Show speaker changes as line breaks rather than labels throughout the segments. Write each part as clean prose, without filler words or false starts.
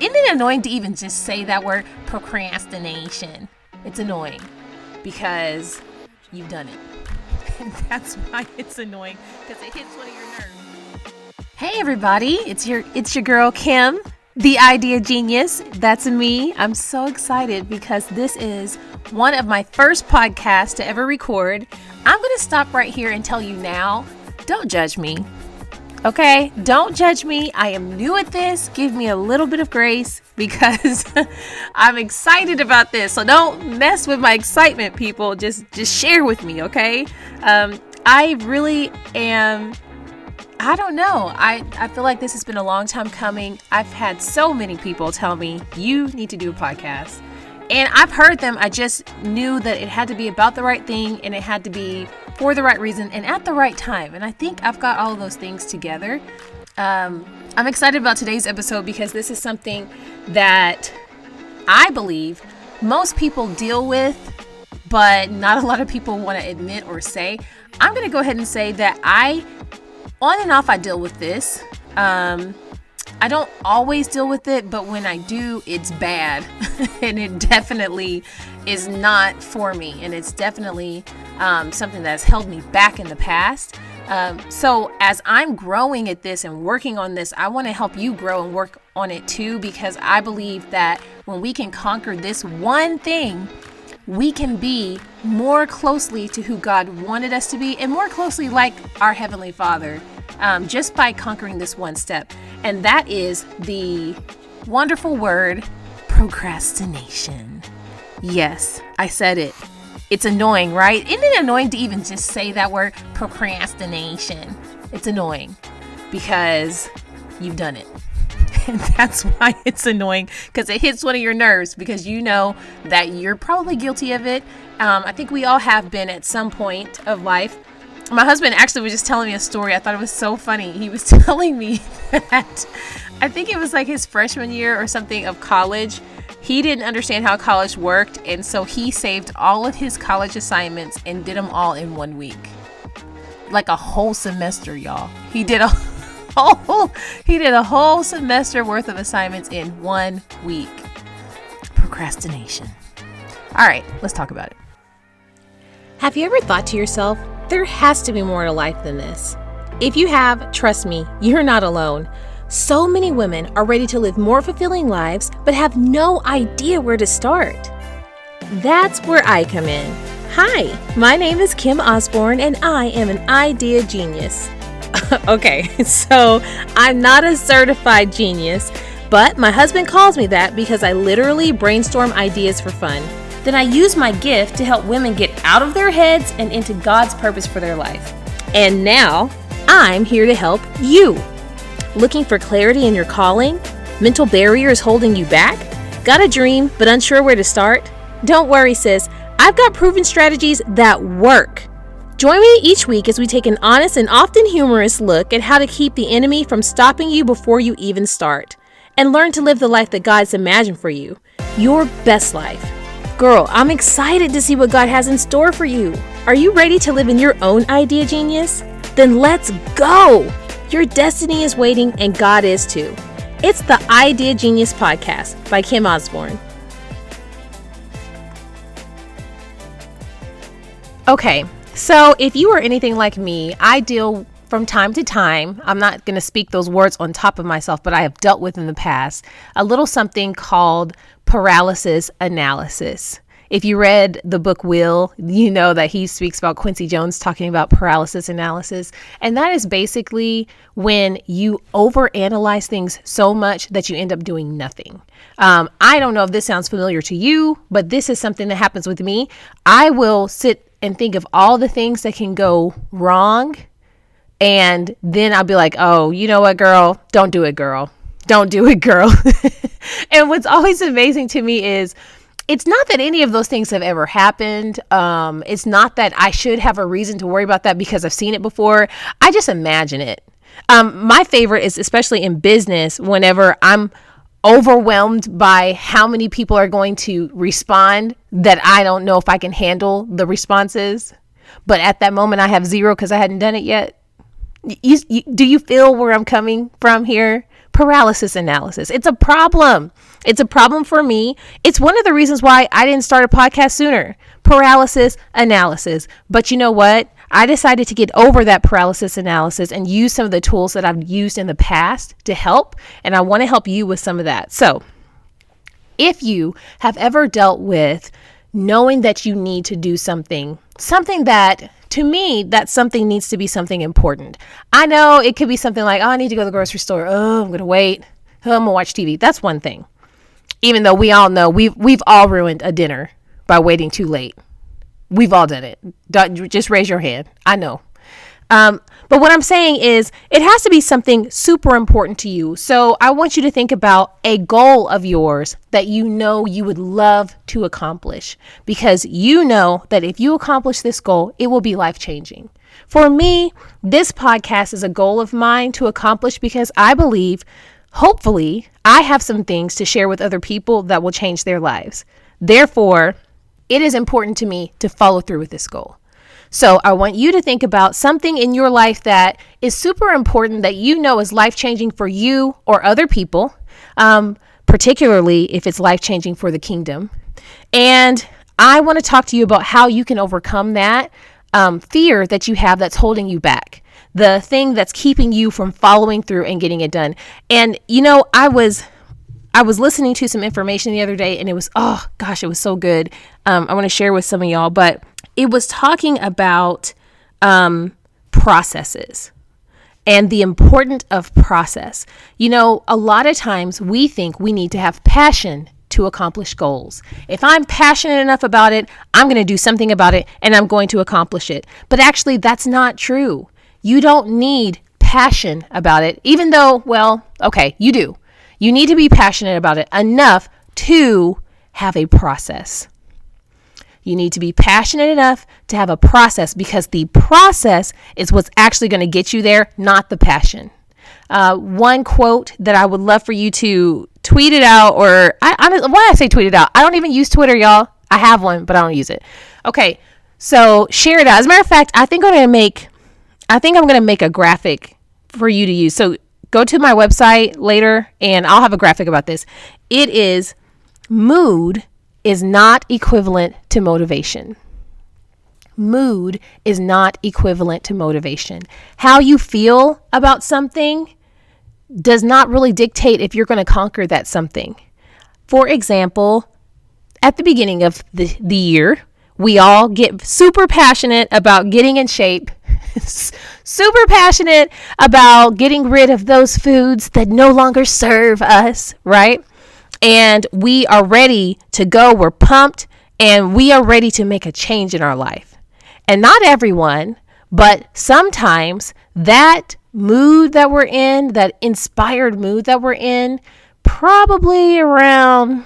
Isn't it annoying to even just say that word, procrastination? It's annoying because you've done it. And that's why it's annoying, because it hits one of your nerves. Hey everybody, it's your girl Kim, the idea genius. That's me. I'm so excited because this is one of my first podcasts to ever record. I'm going to stop right here and tell you now, don't judge me. Okay, don't judge me. I am new at this. Give me a little bit of grace because I'm excited about this. So don't mess with my excitement, people. Just share with me, okay? I really am. I don't know. I feel like this has been a long time coming. I've had so many people tell me you need to do a podcast. And I've heard them. I just knew that it had to be about the right thing and it had to be for the right reason and at the right time. And I think I've got all of those things together. I'm excited about today's episode because this is something that I believe most people deal with, but not a lot of people want to admit or say. I'm going to go ahead and say that on and off, I deal with this. I don't always deal with it, but when I do, it's bad. And it definitely is not for me. And it's definitely something that's held me back in the past. So as I'm growing at this and working on this, I want to help you grow and work on it too, because I believe that when we can conquer this one thing, we can be more closely to who God wanted us to be and more closely like our Heavenly Father, just by conquering this one step. And that is the wonderful word, procrastination. Yes, I said it. It's annoying, right? Isn't it annoying to even just say that word, procrastination? It's annoying because you've done it. And that's why it's annoying, because it hits one of your nerves, because you know that you're probably guilty of it. I think we all have been at some point of life. My husband actually was just telling me a story. I thought it was so funny. He was telling me that I think it was like his freshman year or something of college. He didn't understand how college worked. And so he saved all of his college assignments and did them all in 1 week. Like a whole semester, y'all. He did a whole semester worth of assignments in 1 week. Procrastination. All right, let's talk about it. Have you ever thought to yourself, there has to be more to life than this? If you have, trust me, you're not alone. So many women are ready to live more fulfilling lives, but have no idea where to start. That's where I come in. Hi, my name is Kim Osborne, and I am an idea genius. Okay, so I'm not a certified genius, but my husband calls me that because I literally brainstorm ideas for fun. Then I use my gift to help women get out of their heads and into God's purpose for their life. And now I'm here to help you. Looking for clarity in your calling? Mental barriers holding you back? Got a dream but unsure where to start? Don't worry, sis. I've got proven strategies that work. Join me each week as we take an honest and often humorous look at how to keep the enemy from stopping you before you even start, and learn to live the life that God's imagined for you, your best life. Girl, I'm excited to see what God has in store for you. Are you ready to live in your own idea genius? Then let's go! Your destiny is waiting, and God is too. It's the Idea Genius Podcast by Kim Osborne. Okay. So if you are anything like me, I deal from time to time, I'm not going to speak those words on top of myself, but I have dealt with in the past, a little something called paralysis analysis. If you read the book Will, you know that he speaks about Quincy Jones talking about paralysis analysis. And that is basically when you overanalyze things so much that you end up doing nothing. I don't know if this sounds familiar to you, but this is something that happens with me. I will sit and think of all the things that can go wrong. And then I'll be like, oh, you know what, girl? Don't do it, girl. Don't do it, girl. And what's always amazing to me is it's not that any of those things have ever happened. It's not that I should have a reason to worry about that because I've seen it before. I just imagine it. My favorite is especially in business, whenever I'm overwhelmed by how many people are going to respond that I don't know if I can handle the responses. But at that moment I have zero because I hadn't done it yet. Do you feel where I'm coming from here? Paralysis analysis. It's a problem. It's a problem for me. It's one of the reasons why I didn't start a podcast sooner. Paralysis analysis. But you know what? I decided to get over that paralysis analysis and use some of the tools that I've used in the past to help. And I want to help you with some of that. So if you have ever dealt with knowing that you need to do something that, to me, that something needs to be something important. I know it could be something like, oh, I need to go to the grocery store. Oh, I'm going to wait. Oh, I'm going to watch TV. That's one thing. Even though we all know we've all ruined a dinner by waiting too late. We've all done it. Just raise your hand. I know. But what I'm saying is it has to be something super important to you. So I want you to think about a goal of yours that you know you would love to accomplish, because you know that if you accomplish this goal, it will be life-changing. For me, this podcast is a goal of mine to accomplish because I believe, hopefully, I have some things to share with other people that will change their lives. Therefore, it is important to me to follow through with this goal. So I want you to think about something in your life that is super important that you know is life-changing for you or other people, particularly if it's life-changing for the kingdom. And I want to talk to you about how you can overcome that fear that you have that's holding you back, the thing that's keeping you from following through and getting it done. And, you know, I was listening to some information the other day, and it was, oh gosh, it was so good. I want to share with some of y'all, but it was talking about processes and the importance of process. You know, a lot of times we think we need to have passion to accomplish goals. If I'm passionate enough about it, I'm going to do something about it and I'm going to accomplish it. But actually, that's not true. You don't need passion about it, even though, well, okay, you do. You need to be passionate about it enough to have a process. You need to be passionate enough to have a process, because the process is what's actually going to get you there, not the passion. One quote that I would love for you to tweet it out, or why I say tweet it out, I don't even use Twitter, y'all. I have one, but I don't use it. Okay, so share it out. As a matter of fact, I think I'm going to make a graphic for you to use. So go to my website later and I'll have a graphic about this. It is mood is not equivalent to motivation. Mood is not equivalent to motivation. How you feel about something does not really dictate if you're going to conquer that something. For example, at the beginning of the year, we all get super passionate about getting in shape, super passionate about getting rid of those foods that no longer serve us, right? And we are ready to go. We're pumped and we are ready to make a change in our life. And not everyone, but sometimes that mood that we're in, that inspired mood that we're in, probably around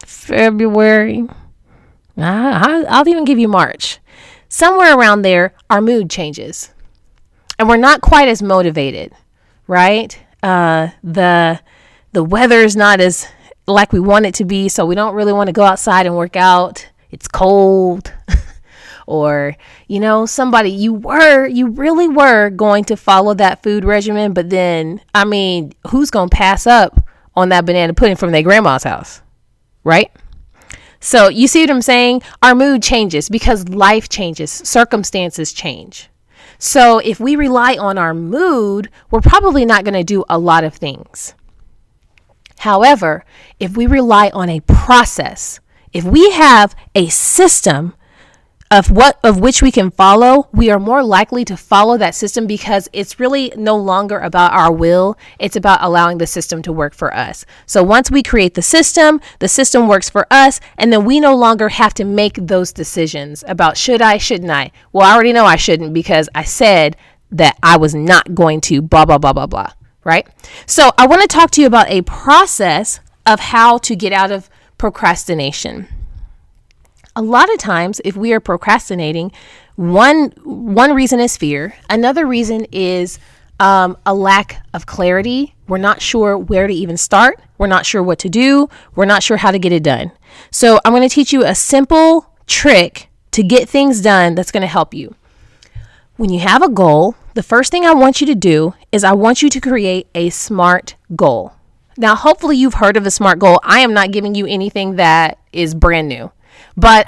February, I'll even give you March. Somewhere around there, our mood changes. And we're not quite as motivated, right? The weather is not as like we want it to be, so we don't really want to go outside and work out. It's cold. Or, you know, you really were going to follow that food regimen, but then, I mean, who's going to pass up on that banana pudding from their grandma's house, right? So you see what I'm saying? Our mood changes because life changes, circumstances change. So if we rely on our mood, we're probably not going to do a lot of things. However, if we rely on a process, if we have a system of which we can follow, we are more likely to follow that system, because it's really no longer about our will. It's about allowing the system to work for us. So once we create the system works for us, and then we no longer have to make those decisions about should I, shouldn't I? Well, I already know I shouldn't because I said that I was not going to blah, blah, blah, blah, blah, right? So I want to talk to you about a process of how to get out of procrastination. A lot of times, if we are procrastinating, one reason is fear. Another reason is a lack of clarity. We're not sure where to even start. We're not sure what to do. We're not sure how to get it done. So I'm going to teach you a simple trick to get things done that's going to help you. When you have a goal, The first thing I want you to do is I want you to create a SMART goal. Now, hopefully you've heard of a SMART goal. I am not giving you anything that is brand new, but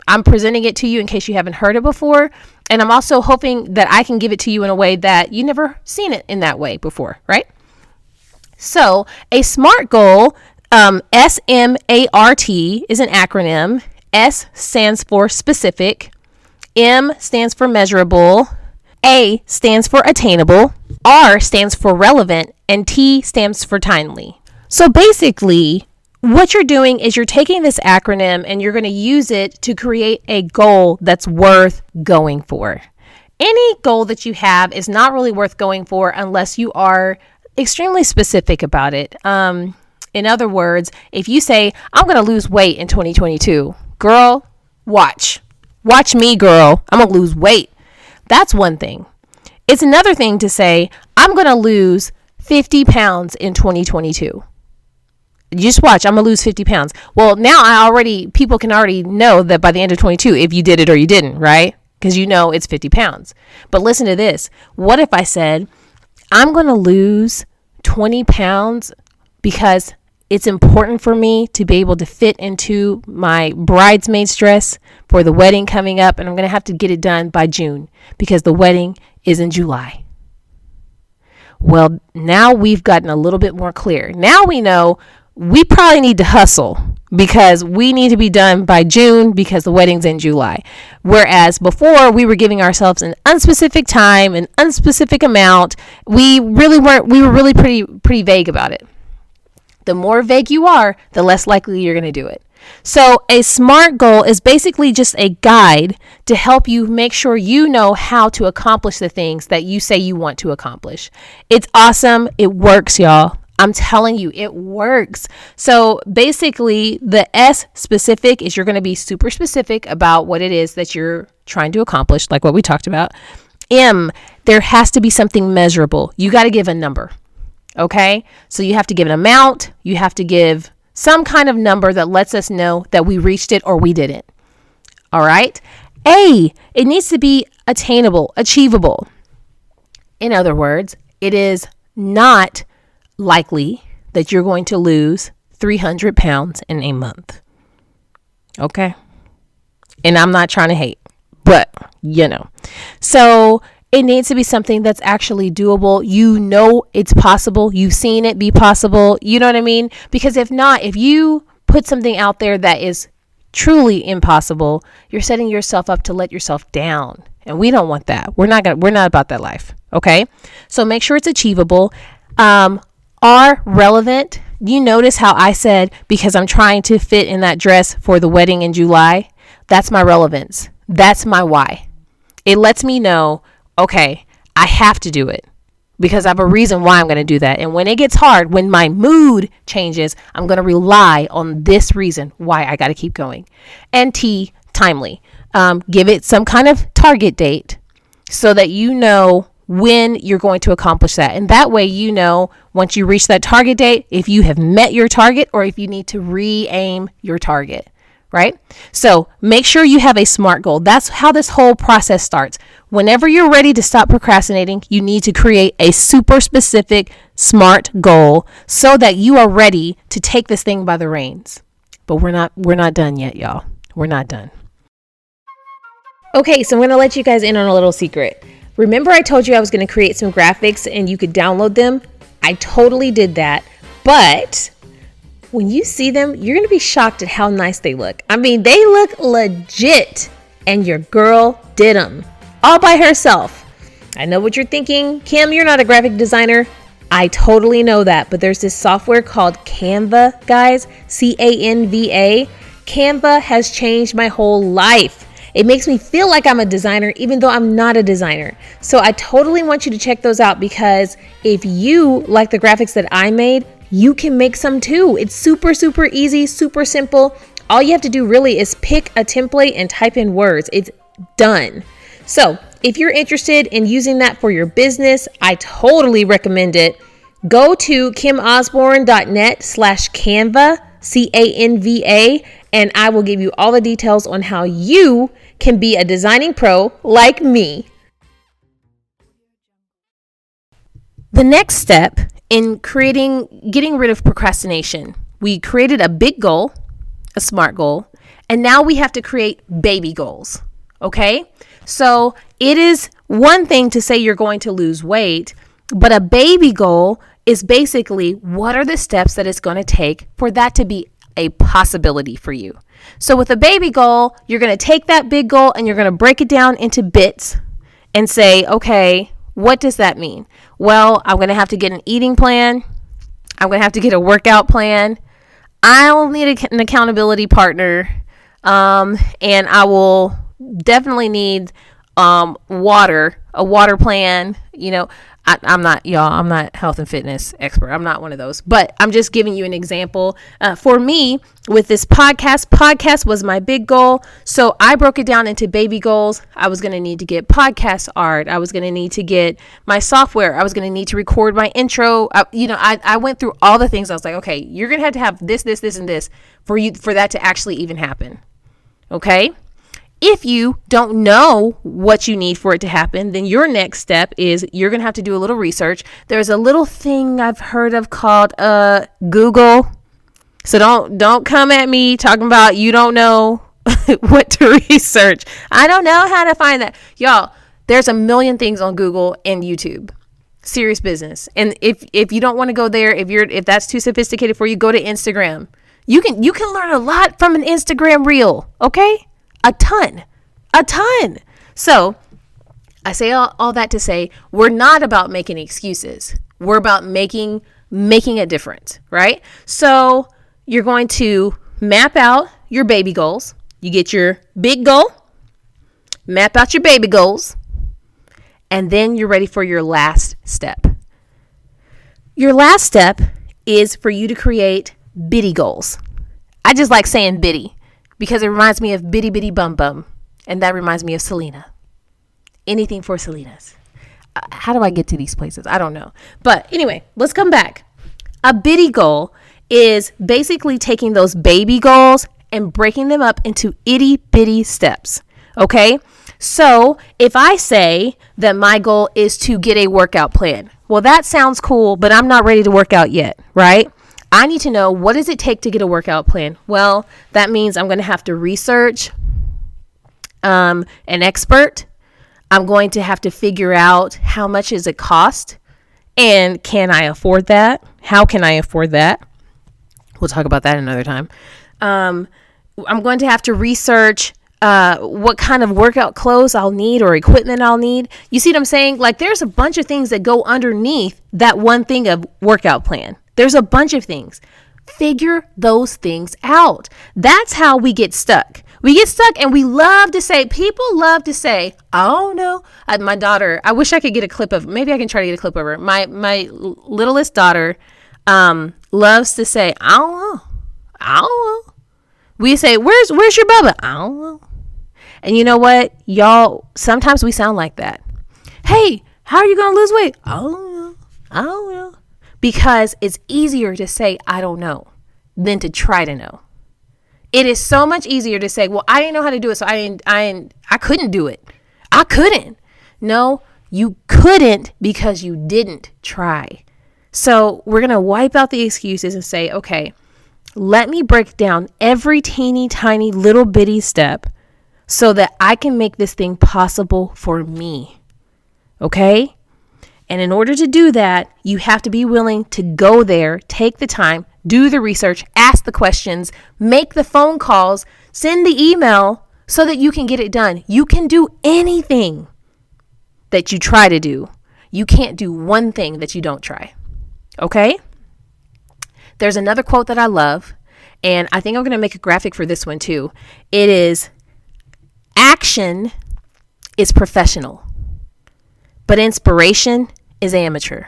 I'm presenting it to you in case you haven't heard it before. And I'm also hoping that I can give it to you in a way that you never seen it in that way before, right? So a SMART goal, SMART is an acronym. S stands for specific. M stands for measurable. A stands for attainable. R stands for relevant. And T stands for timely. So basically, what you're doing is you're taking this acronym and you're going to use it to create a goal that's worth going for. Any goal that you have is not really worth going for unless you are extremely specific about it. In other words, if you say, I'm going to lose weight in 2022, girl, watch me, girl, I'm going to lose weight. That's one thing. It's another thing to say, I'm going to lose 50 pounds in 2022. Just watch, I'm going to lose 50 pounds. Well, now people can already know that by the end of 22, if you did it or you didn't, right? Because you know it's 50 pounds. But listen to this. What if I said, I'm going to lose 20 pounds because it's important for me to be able to fit into my bridesmaid's dress for the wedding coming up, and I'm going to have to get it done by June because the wedding is in July. Well, now we've gotten a little bit more clear. Now we know we probably need to hustle because we need to be done by June because the wedding's in July. Whereas before we were giving ourselves an unspecific time, an unspecific amount. We were really pretty vague about it. The more vague you are, the less likely you're going to do it. So a SMART goal is basically just a guide to help you make sure you know how to accomplish the things that you say you want to accomplish. It's awesome. It works, y'all. I'm telling you, it works. So basically, the S specific is you're going to be super specific about what it is that you're trying to accomplish, like what we talked about. M, there has to be something measurable. You got to give a number. Okay? So you have to give an amount. You have to give some kind of number that lets us know that we reached it or we didn't. All right? A, it needs to be attainable, achievable. In other words, it is not likely that you're going to lose 300 pounds in a month. Okay? And I'm not trying to hate, but So it needs to be something that's actually doable. You know it's possible. You've seen it be possible. You know what I mean? Because if not, if you put something out there that is truly impossible, you're setting yourself up to let yourself down. And we don't want that. We're not about that life. Okay? So make sure it's achievable. Are relevant. You notice how I said, because I'm trying to fit in that dress for the wedding in July? That's my relevance. That's my why. It lets me know, okay, I have to do it because I have a reason why I'm going to do that. And when it gets hard, when my mood changes, I'm going to rely on this reason why I got to keep going. And T, timely. Give it some kind of target date so that you know when you're going to accomplish that. And that way, you know, once you reach that target date, if you have met your target or if you need to re-aim your target, right? So make sure you have a SMART goal. That's how this whole process starts. Whenever you're ready to stop procrastinating, you need to create a super specific SMART goal so that you are ready to take this thing by the reins. But we're not done yet, y'all. We're not done. Okay, so I'm going to let you guys in on a little secret. Remember I told you I was going to create some graphics and you could download them? I totally did that. But when you see them, you're going to be shocked at how nice they look. I mean, they look legit. And your girl did them all by herself. I know what you're thinking. Kim, you're not a graphic designer. I totally know that. But there's this software called Canva, guys. Canva. Canva has changed my whole life. It makes me feel like I'm a designer, even though I'm not a designer. So I totally want you to check those out because if you like the graphics that I made, you can make some too. It's super, super easy, super simple. All you have to do really is pick a template and type in words. It's done. So if you're interested in using that for your business, I totally recommend it. Go to kimosborne.net/Canva, Canva, and I will give you all the details on how you can be a designing pro like me. The next step in getting rid of procrastination, we created a big goal, a SMART goal, and now we have to create baby goals. Okay? So it is one thing to say you're going to lose weight, but a baby goal is basically what are the steps that it's going to take for that to be a possibility for you. So with a baby goal, you're going to take that big goal and you're going to break it down into bits and say, okay, what does that mean? Well, I'm going to have to get an eating plan. I'm going to have to get a workout plan. I'll need an accountability partner. And I will definitely need a water plan. I'm not health and fitness expert. I'm not one of those, but I'm just giving you an example. For me, with this podcast was my big goal. So I broke it down into baby goals. I was going to need to get podcast art. I was going to need to get my software. I was going to need to record my intro. I went through all the things. I was like, okay, you're going to have this, and this for that to actually even happen. Okay. If you don't know what you need for it to happen, then your next step is you're going to have to do a little research. There's a little thing I've heard of called Google. So don't come at me talking about you don't know what to research. I don't know how to find that. Y'all, there's a million things on Google and YouTube. Serious business. And if you don't want to go there, if that's too sophisticated for you, go to Instagram. You can learn a lot from an Instagram reel, okay? A ton. So I say all that to say we're not about making excuses. We're about making a difference, right? So you're going to map out your baby goals. You get your big goal, map out your baby goals, and then you're ready for your last step. Your last step is for you to create bitty goals. I just like saying bitty because it reminds me of bitty bitty bum bum. And that reminds me of Selena. Anything for Selena's. How do I get to these places? I don't know. But anyway, let's come back. A bitty goal is basically taking those baby goals and breaking them up into itty bitty steps. Okay? So if I say that my goal is to get a workout plan, well, that sounds cool, but I'm not ready to work out yet, right? I need to know, what does it take to get a workout plan? Well, that means I'm going to have to research an expert. I'm going to have to figure out how much does it cost and can I afford that? How can I afford that? We'll talk about that another time. I'm going to have to research what kind of workout clothes I'll need or equipment I'll need. You see what I'm saying? Like there's a bunch of things that go underneath that one thing of workout plan. There's a bunch of things. Figure those things out. That's how we get stuck. We get stuck and people love to say, oh no. My daughter, I wish I could get a clip of, maybe I can try to get a clip of her. My littlest daughter loves to say, I don't know. We say, where's your Bubba? I don't know. And you know what? Y'all, sometimes we sound like that. Hey, how are you going to lose weight? I don't know. Because it's easier to say, I don't know, than to try to know. It is so much easier to say, well, I didn't know how to do it, so I couldn't do it. I couldn't. No, you couldn't because you didn't try. So we're going to wipe out the excuses and say, okay, let me break down every teeny tiny little bitty step so that I can make this thing possible for me. Okay? And in order to do that, you have to be willing to go there, take the time, do the research, ask the questions, make the phone calls, send the email so that you can get it done. You can do anything that you try to do. You can't do one thing that you don't try. Okay? There's another quote that I love, and I think I'm going to make a graphic for this one too. It is, action is professional, but inspiration is amateur.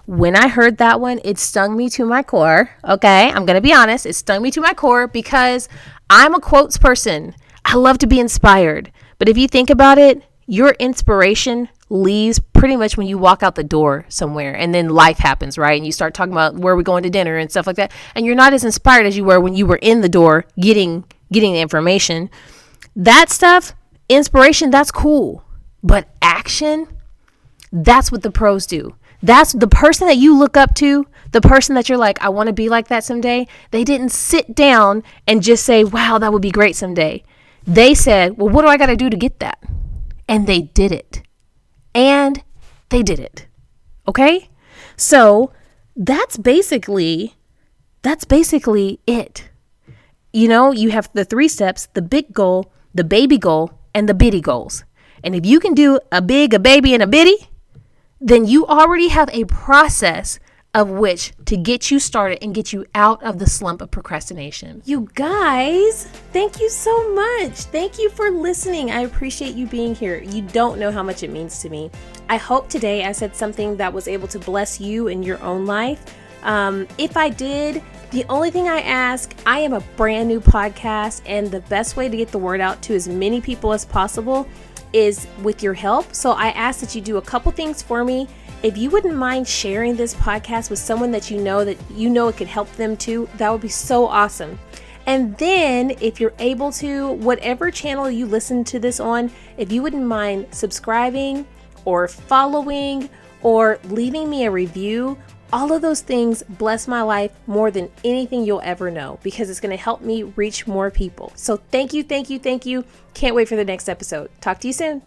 When I heard that one, it stung me to my core. Okay, I'm going to be honest. It stung me to my core because I'm a quotes person. I love to be inspired. But if you think about it, your inspiration leaves pretty much when you walk out the door somewhere and then life happens, right? And you start talking about where we're going to dinner and stuff like that. And you're not as inspired as you were when you were in the door getting the information. That stuff, inspiration, that's cool. But action, That's what the pros do. That's the person that you look up to, the person that you're like, I want to be like that someday. They didn't sit down and just say, wow, that would be great someday. They said, well, what do I got to do to get that? And they did it. And they did it. Okay? So that's basically it. You know, you have the 3 steps, the big goal, the baby goal, and the bitty goals. And if you can do a big, a baby, and a bitty, then you already have a process of which to get you started and get you out of the slump of procrastination. You guys, thank you so much. Thank you for listening. I appreciate you being here. You don't know how much it means to me. I hope today I said something that was able to bless you in your own life. If I did, the only thing I ask, I am a brand new podcast, and the best way to get the word out to as many people as possible is with your help. So I ask that you do a couple things for me. If you wouldn't mind sharing this podcast with someone that you know it could help them too, that would be so awesome. And then if you're able to, whatever channel you listen to this on, if you wouldn't mind subscribing or following or leaving me a review, all of those things bless my life more than anything you'll ever know, because it's going to help me reach more people. So thank you. Can't wait for the next episode. Talk to you soon.